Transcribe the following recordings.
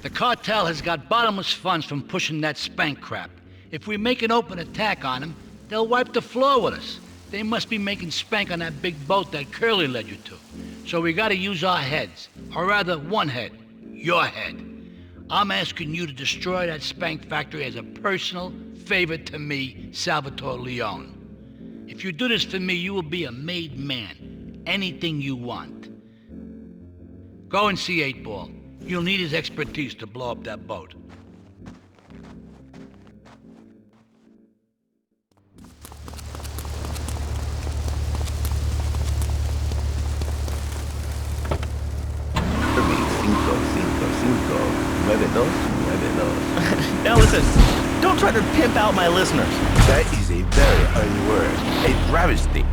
The cartel has got bottomless funds from pushing that spank crap. If we make an open attack on them, they'll wipe the floor with us. They must be making spank on that big boat that Curly led you to. So we gotta use our heads, or rather one head, your head. I'm asking you to destroy that spank factory as a personal favor to me, Salvatore Leone. If you do this for me, you will be a made man. Anything you want. Go and see 8-Ball. You'll need his expertise to blow up that boat. Now listen, don't try to pimp out my listeners. That is a very early word. A travesty.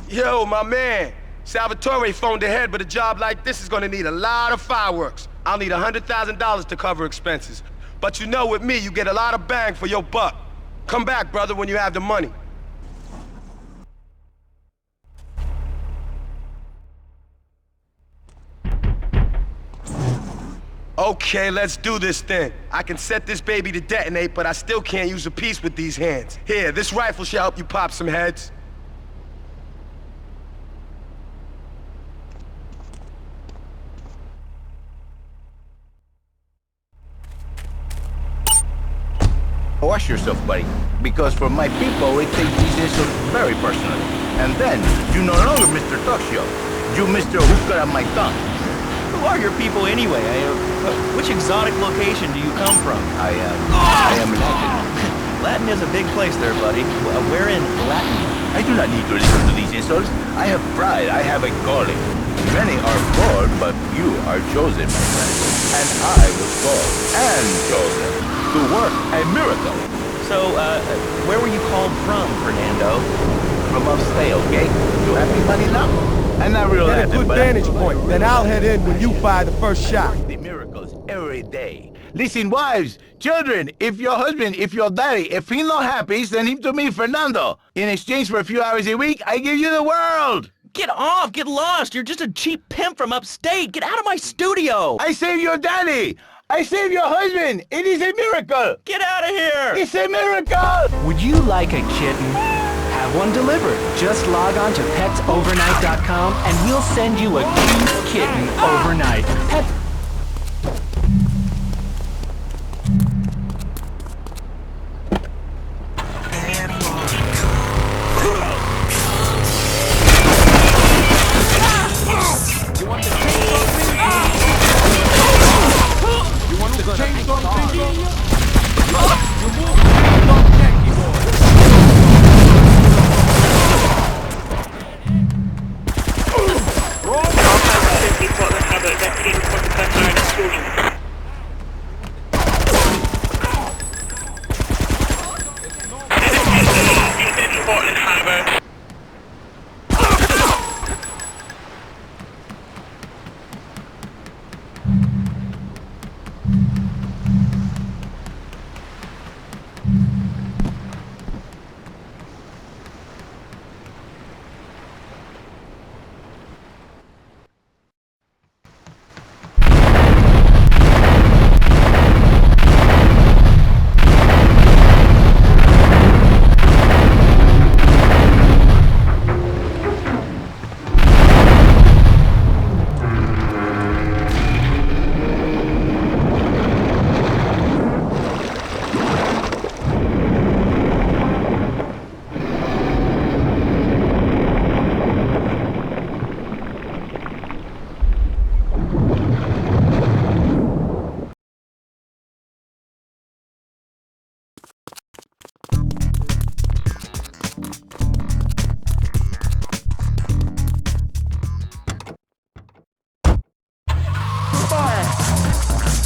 Yo, my man. Salvatore phoned ahead, but a job like this is gonna need a lot of fireworks. I'll need $100,000 to cover expenses. But you know, with me, you get a lot of bang for your buck. Come back, brother, when you have the money. Okay, let's do this then. I can set this baby to detonate, but I still can't use a piece with these hands. Here, this rifle should help you pop some heads. Wash yourself, buddy, because for my people, we take these insults very personally. And then, you no longer Mr. Talk Show. You Mr. Hookah on my tongue. Who are your people anyway? Which exotic location do you come from? I am Latin. Latin is a big place there, buddy. Where in Latin? I do not need to listen to these insults. I have pride. I have a calling. Many are called, but you are chosen, my friend. And I was called and chosen to work a miracle. So, where were you called from, Fernando? From upstate, okay? You have me money now? I'm not real Get a good vantage point, then I'll head in when you fire the first shot. The miracles every day. Listen, wives, children, if your daddy, if he's not happy, send him to me, Fernando. In exchange for a few hours a week, I give you the world. Get off! Get lost! You're just a cheap pimp from upstate! Get out of my studio! I saved your daddy! I saved your husband! It is a miracle! Get out of here! It's a miracle! Would you like a kitten? Have one delivered. Just log on to petsovernight.com and we'll send you a cute kitten overnight. Pet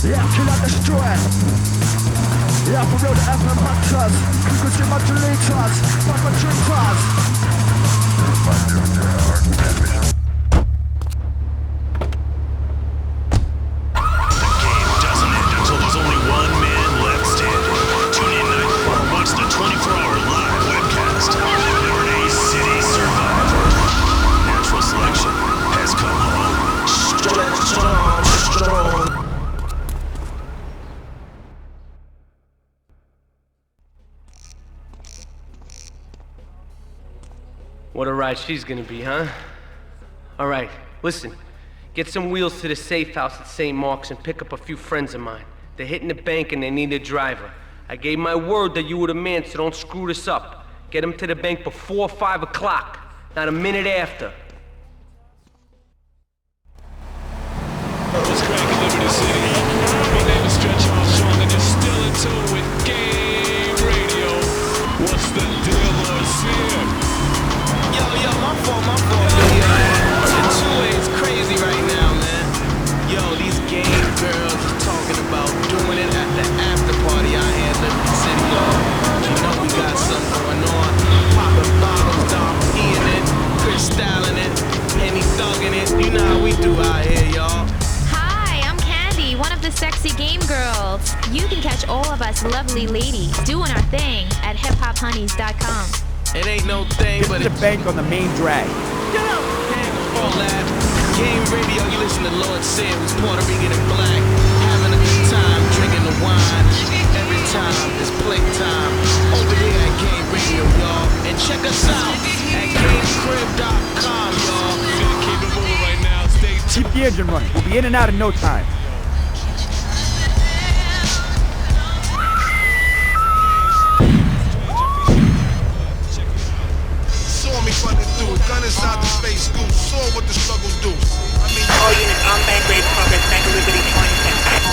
Yeah, kill and destroy. Yeah, for real, the FM hunters. You can see my deleters, fuck my drinkers. The game doesn't end until there's only one man left standing. Tune in night or watch the 24-hour live webcast. Liberty City Survivor. What a ride she's gonna be, huh? All right, listen. Get some wheels to the safe house at St. Mark's and pick up a few friends of mine. They're hitting the bank and they need a driver. I gave my word that you were the man, so don't screw this up. Get them to the bank before 5 o'clock, not a minute after. What's cracking, Liberty City? My name is Stretch Armstrong, and you're still in tune with Game Radio. What's the deal, here? Yo, my fault. The 2A is crazy right now, man. Yo, these game girls is talking about doing it at the after party out here in Liberty City, y'all. You know we got something going on. Popping bottles, Dom P-ing it, Chris styling it, Penny thugging it. You know how we do out here, y'all. One of the sexy game girls. You can catch all of us lovely ladies doing our thing at hiphophoneys.com. It ain't no thing, This but is it's the bank on the main drag. all that. Game Radio, you listen to Lord Sid, who's Puerto Rican and black, having a good time, drinking the wine. Every time it's playtime over here at Game Radio, y'all. And check us out at GameCrib.com, y'all. We're gonna keep it moving right now. Stay tuned. Keep the engine running. We'll be in and out in no time. Saw me running through it, gun inside the space goose. Saw what the struggle do. I mean, All units on bank rate progress, Bank of Liberty 26.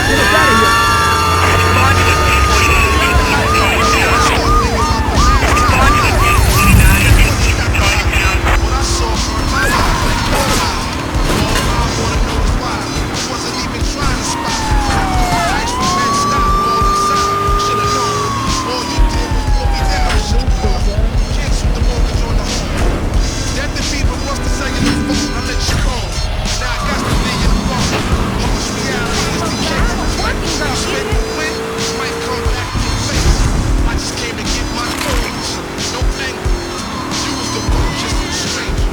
Get us out of here. Respond to the 1042 Respond to the 1049 and keep going down. what I saw burned my eyes. All I wanna know is why. I wasn't even trying to spot. Nice for men stop all inside. Should've known. All you did was pull me down. Should've gone. Canceled the mortgage on the home. That the fever was the second of phone. I let you go. Now I got to be in the phone. Harsh reality is the case. Like the way you spend the win, might come back to your face. I just came to get my coins. No anger. You was the one, just a stranger.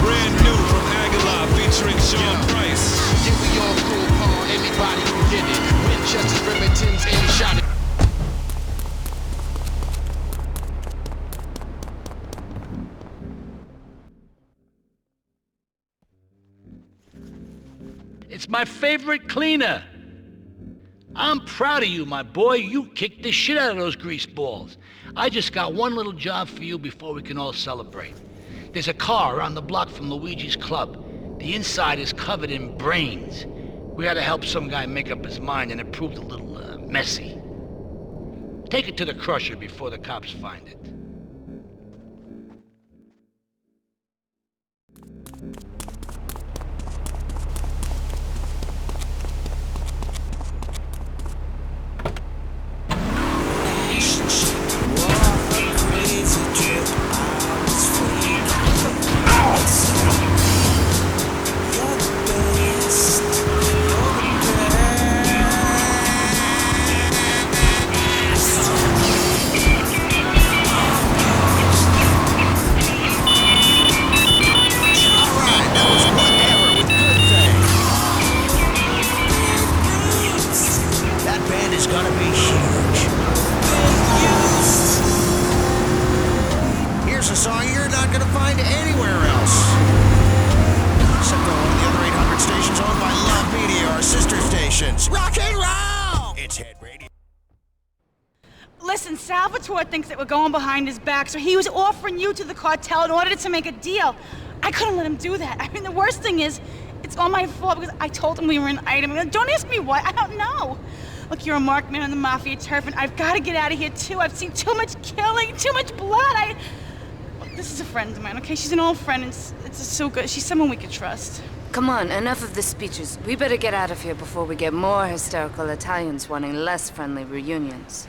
Brand new from Aguilar featuring Sean Price. Yeah, we all cool, Paul. Anybody can get it. Winchester, Remingtons, any shot. It's my favorite cleaner. I'm proud of you, my boy. You kicked the shit out of those grease balls. I just got one little job for you before we can all celebrate. There's a car around the block from Luigi's club. The inside is covered in brains. We had to help some guy make up his mind, and it proved a little messy. Take it to the crusher before the cops find it. Listen, Salvatore thinks that we're going behind his back, so he was offering you to the cartel in order to make a deal. I couldn't let him do that. I mean, the worst thing is, it's all my fault because I told him we were an item. Don't ask me why, I don't know. Look, you're a marked man on the Mafia turf, and I've got to get out of here, too. I've seen too much killing, too much blood. Look, this is a friend of mine, okay? She's an old friend, and it's so good. She's someone we could trust. Come on, enough of the speeches. We better get out of here before we get more hysterical Italians wanting less friendly reunions.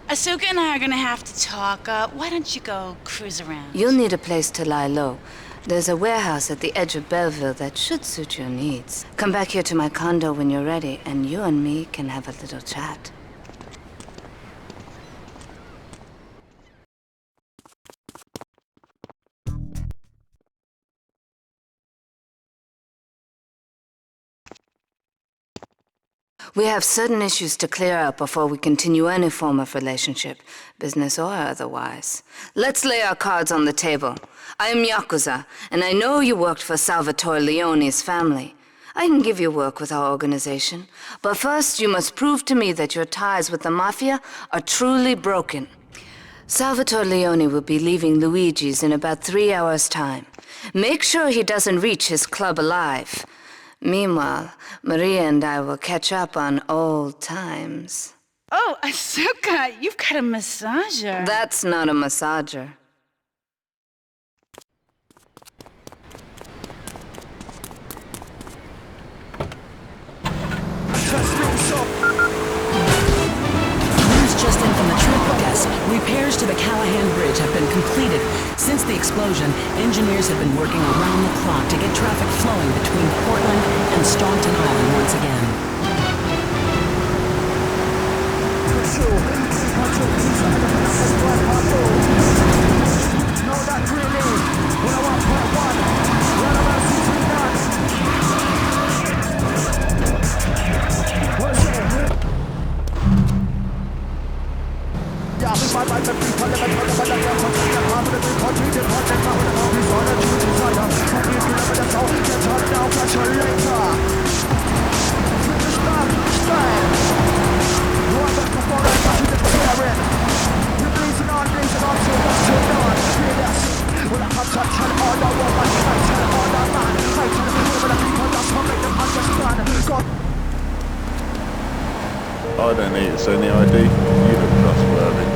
Asuka and I are gonna have to talk. Why don't you go cruise around? You'll need a place to lie low. There's a warehouse at the edge of Belleville that should suit your needs. Come back here to my condo when you're ready, and you and me can have a little chat. We have certain issues to clear up before we continue any form of relationship, business or otherwise. Let's lay our cards on the table. I am Yakuza, and I know you worked for Salvatore Leone's family. I can give you work with our organization, but first you must prove to me that your ties with the Mafia are truly broken. Salvatore Leone will be leaving Luigi's in about 3 hours' time. Make sure he doesn't reach his club alive. Meanwhile, Maria and I will catch up on old times. Oh, Asuka, you've got a massager. That's not a massager. News just in from the traffic desk. Repairs to the Callahan Bridge have been completed. Since the explosion, engineers have been working around the clock to get traffic flowing between Portland and Staunton Island once again. I don't need to send the ID. You look trustworthy.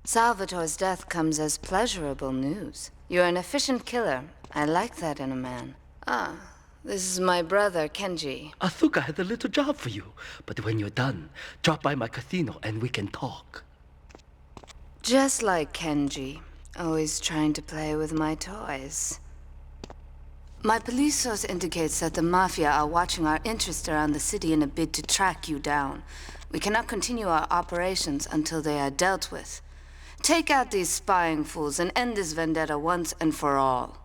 Salvatore's death comes as pleasurable news. You're an efficient killer, I like that in a man. Ah, this is my brother, Kenji. Asuka has a little job for you, but when you're done, drop by my casino and we can talk. Just like Kenji, always trying to play with my toys. My police source indicates that the Mafia are watching our interests around the city in a bid to track you down. We cannot continue our operations until they are dealt with. Take out these spying fools and end this vendetta once and for all.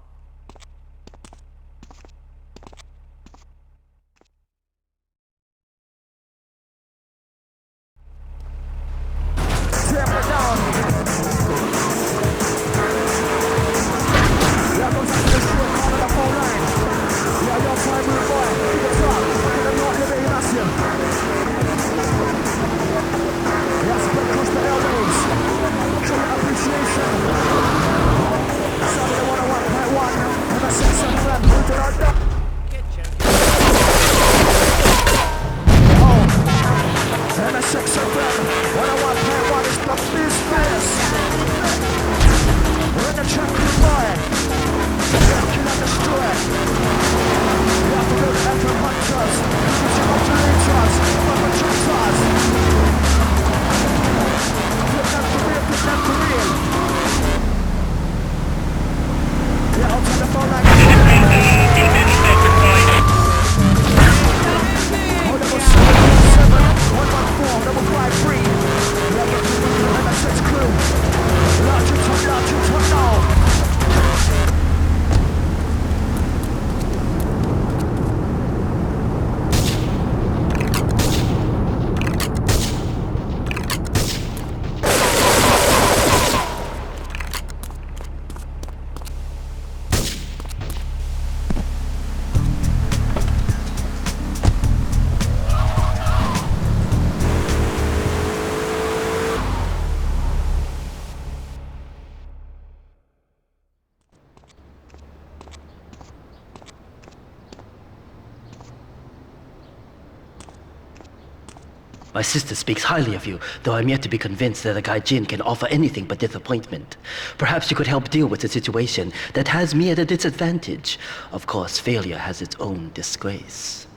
My sister speaks highly of you, though I'm yet to be convinced that a gaijin can offer anything but disappointment. Perhaps you could help deal with a situation that has me at a disadvantage. Of course, failure has its own disgrace.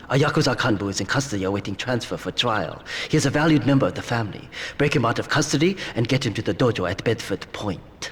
A Yakuza Kanbu is in custody awaiting transfer for trial. He is a valued member of the family. Break him out of custody and get him to the dojo at Bedford Point.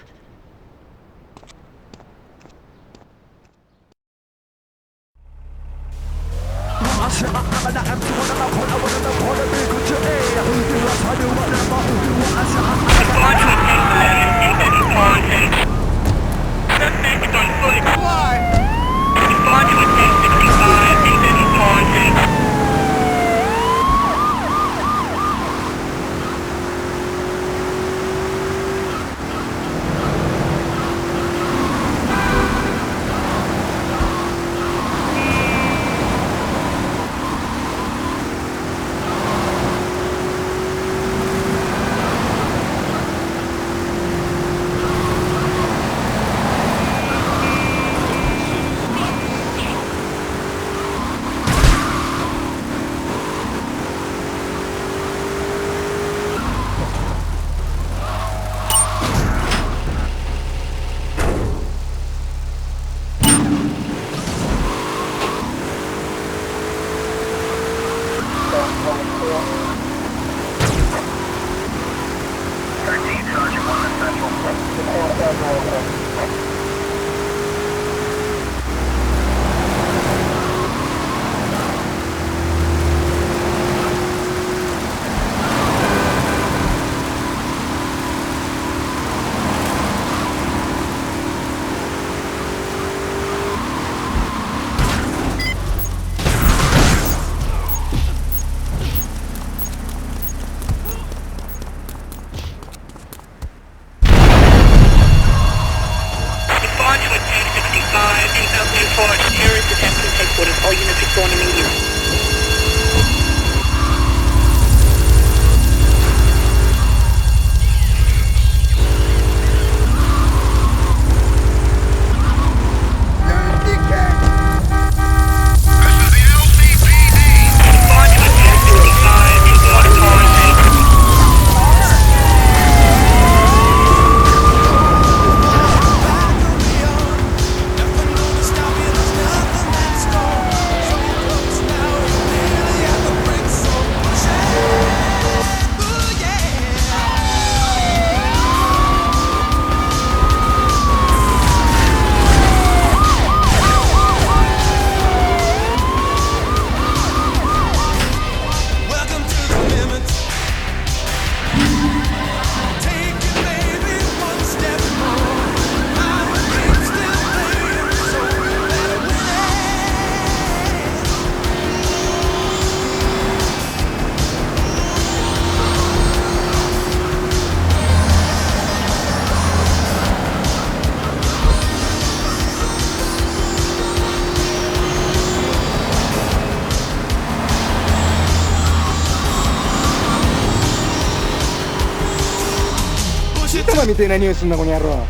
バみたいな匂いすんなこの野郎。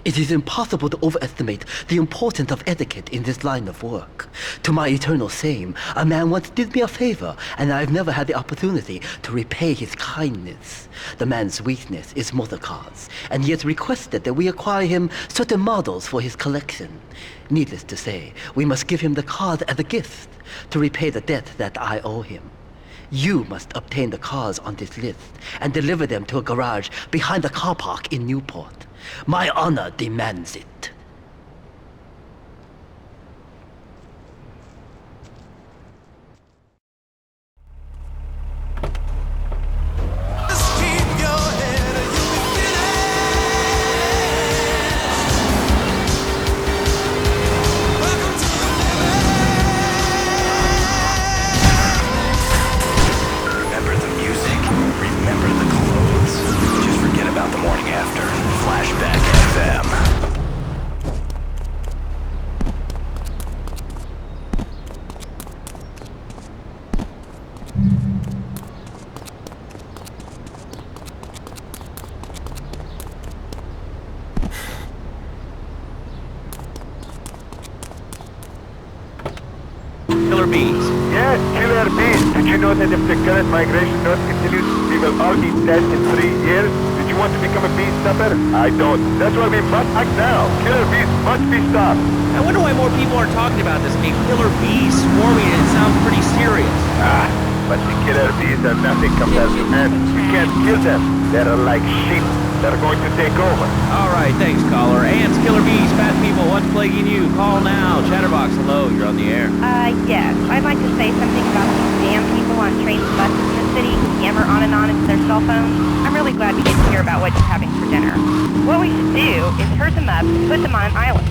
It is impossible to overestimate the importance of etiquette in this line of work. To my eternal shame, a man once did me a favor, and I've never had the opportunity to repay his kindness. The man's weakness is motor cars, and he has requested that we acquire him certain models for his collection. Needless to say, we must give him the cars as a gift to repay the debt that I owe him. You must obtain the cars on this list and deliver them to a garage behind the car park in Newport. My honor demands it. Remember the music, remember the clothes. Just forget about the morning after. Flashback FM. Killer bees. Yes, killer bees. Did you know that if the current migration north continues, we will all be dead in 3 years? Did you want to become a bee stopper? I don't. That's why we must act now. Killer bees must be stopped. I wonder why more people are talking about this. I mean, killer bees swarming, it sounds pretty serious. But the killer bees are nothing compared to men. We can't kill them. They're like sheep. They're going to take over. All right, thanks, caller. Ants, killer bees, fat people, what's plaguing you? Call now. Chatterbox, hello, you're on the air. Yes. I'd like to say something about these damn people on trains and buses in the city who yammer on and on into their cell phones. I'm really glad we get to hear about what you're having for dinner. What we should do is herd them up and put them on an island.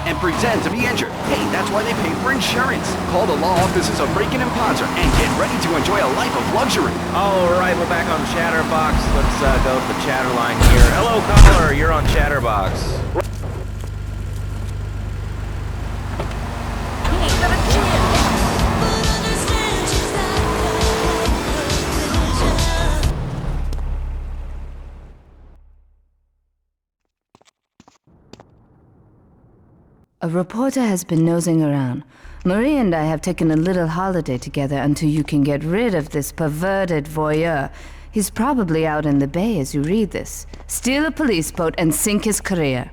and pretend to be injured. Hey, that's why they pay for insurance. Call the law offices of Breakin' and Ponzer and get ready to enjoy a life of luxury. All right, we're back on Chatterbox. Let's go to the chatter line here. Hello, caller. You're on Chatterbox. A reporter has been nosing around. Marie and I have taken a little holiday together until you can get rid of this perverted voyeur. He's probably out in the bay as you read this. Steal a police boat and sink his career.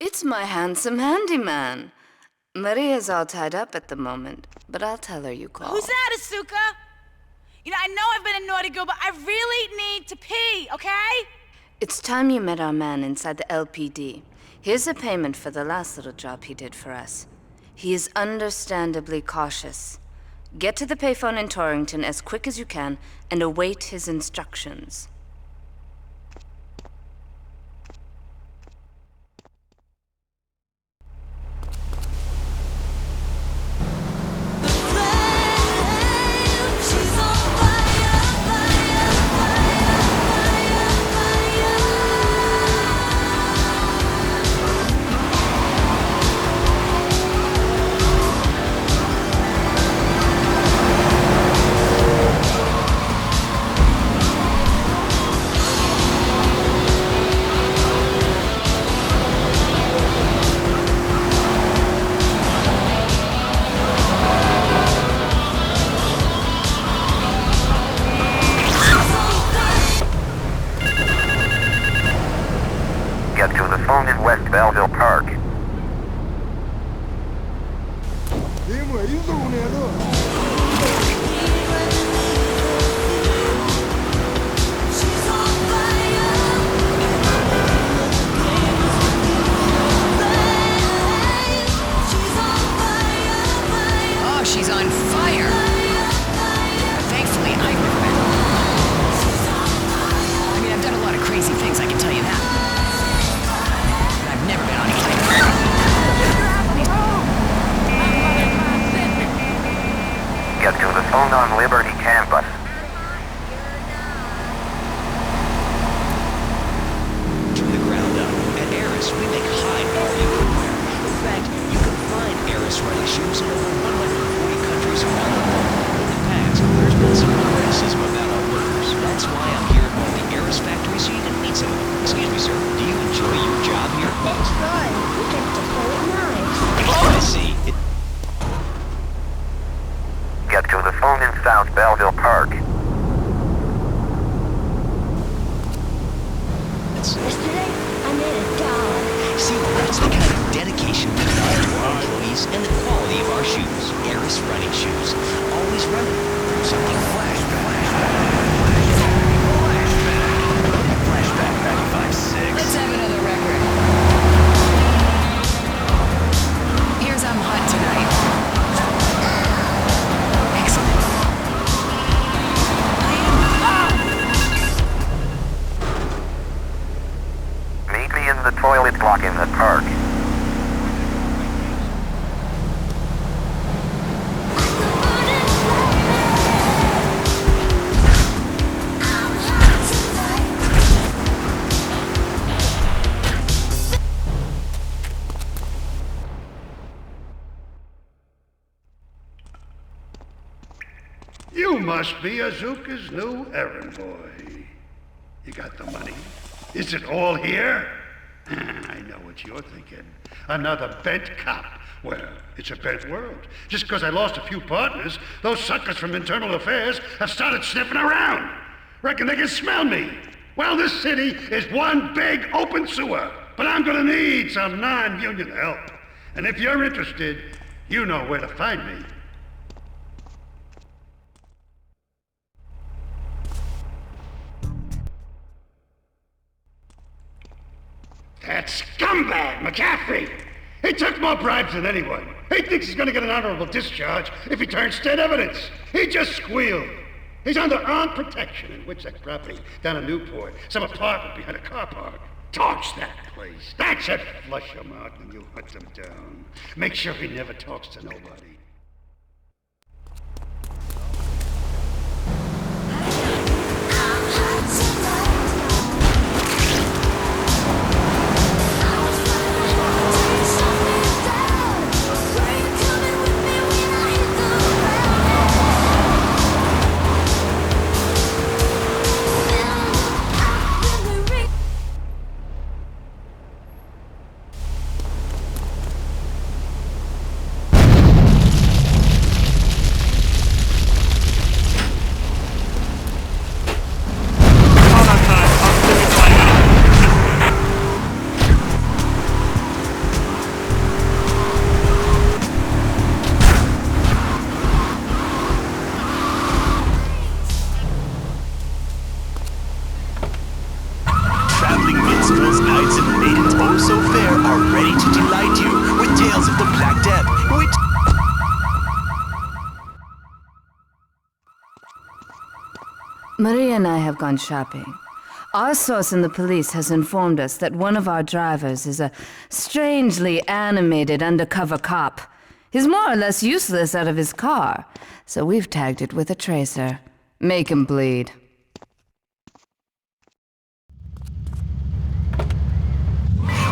It's my handsome handyman. Maria's all tied up at the moment, but I'll tell her you called. Who's that, Asuka? You know, I know I've been a naughty girl, but I really need to pee, okay? It's time you met our man inside the LPD. Here's a payment for the last little job he did for us. He is understandably cautious. Get to the payphone in Torrington as quick as you can and await his instructions. Get to the phone in West Belleville Park. Damn, what are you doing there, look? Oh, she's on fire. Thankfully, I've never been. I mean, I've done a lot of crazy things, I can tell you that. But I've never been on a plane. Get to the phone on Liberty campus. To the ground up. At Eris, we make high-quality footwear. In fact, you can find Eris running shoes in over 140 countries around the world. In the past, there's been some criticism about our workers. That's why I'm here at one of the Eris factories so you can meet some of them. Excuse me, sir. Do you enjoy your job here? That's right. We get to play at night. Oh, I see. Get to the phone in South Belleville Park. Yesterday, I made a dog. See, that's the kind of dedication we have to our employees and the quality of our shoes. Eris running shoes. Always running. Something Flashback 95.6. Let's have another record. Here's I'm Hot Tonight. Excellent. Meet me in the toilet block in the park. You must be Azuka's new errand boy. You got the money? Is it all here? I know what you're thinking. Another bent cop. Well, it's a bent world. Just because I lost a few partners, those suckers from Internal Affairs have started sniffing around. Reckon they can smell me. Well, this city is one big open sewer. But I'm gonna need some non-union help. And if you're interested, you know where to find me. That scumbag, McCaffrey! He took more bribes than anyone. He thinks he's gonna get an honorable discharge if he turns state evidence. He just squealed. He's under armed protection in Witsec property down in Newport, some apartment behind a car park. Torch that place. That should flush him out when you hunt him down. Make sure he never talks to nobody. Maria and I have gone shopping. Our source in the police has informed us that one of our drivers is a strangely animated undercover cop. He's more or less useless out of his car, so we've tagged it with a tracer. Make him bleed.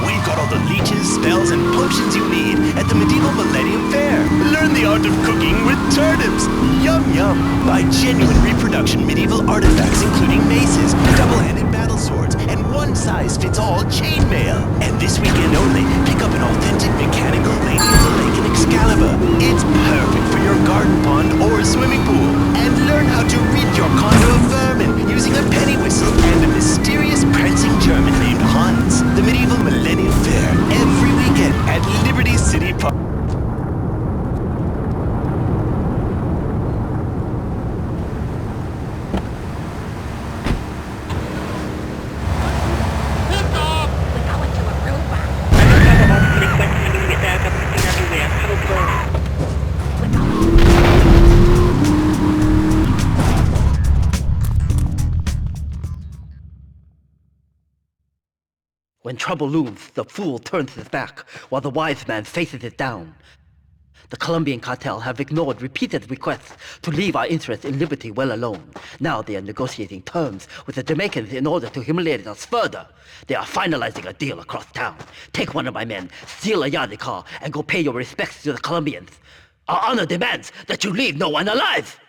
We've got all the leeches, spells, and potions you need at the Medieval Millennium Fair. Learn the art of cooking with turnips. Yum yum. Buy genuine reproduction medieval artifacts including maces, double-handed battle swords, and one-size-fits-all chainmail. And this weekend only, pick up an authentic mechanical Lady of the Lake and Excalibur. It's perfect for your garden pond or swimming pool. And learn how to rid your condo of vermin using a penny whistle and a mysterious prancing German named Hans. The Medieval Millennium Fair, every weekend at Liberty City Park. When trouble looms, the fool turns his back, while the wise man faces it down. The Colombian cartel have ignored repeated requests to leave our interests in liberty well alone. Now they are negotiating terms with the Jamaicans in order to humiliate us further. They are finalizing a deal across town. Take one of my men, steal a Yardley car, and go pay your respects to the Colombians. Our honor demands that you leave no one alive!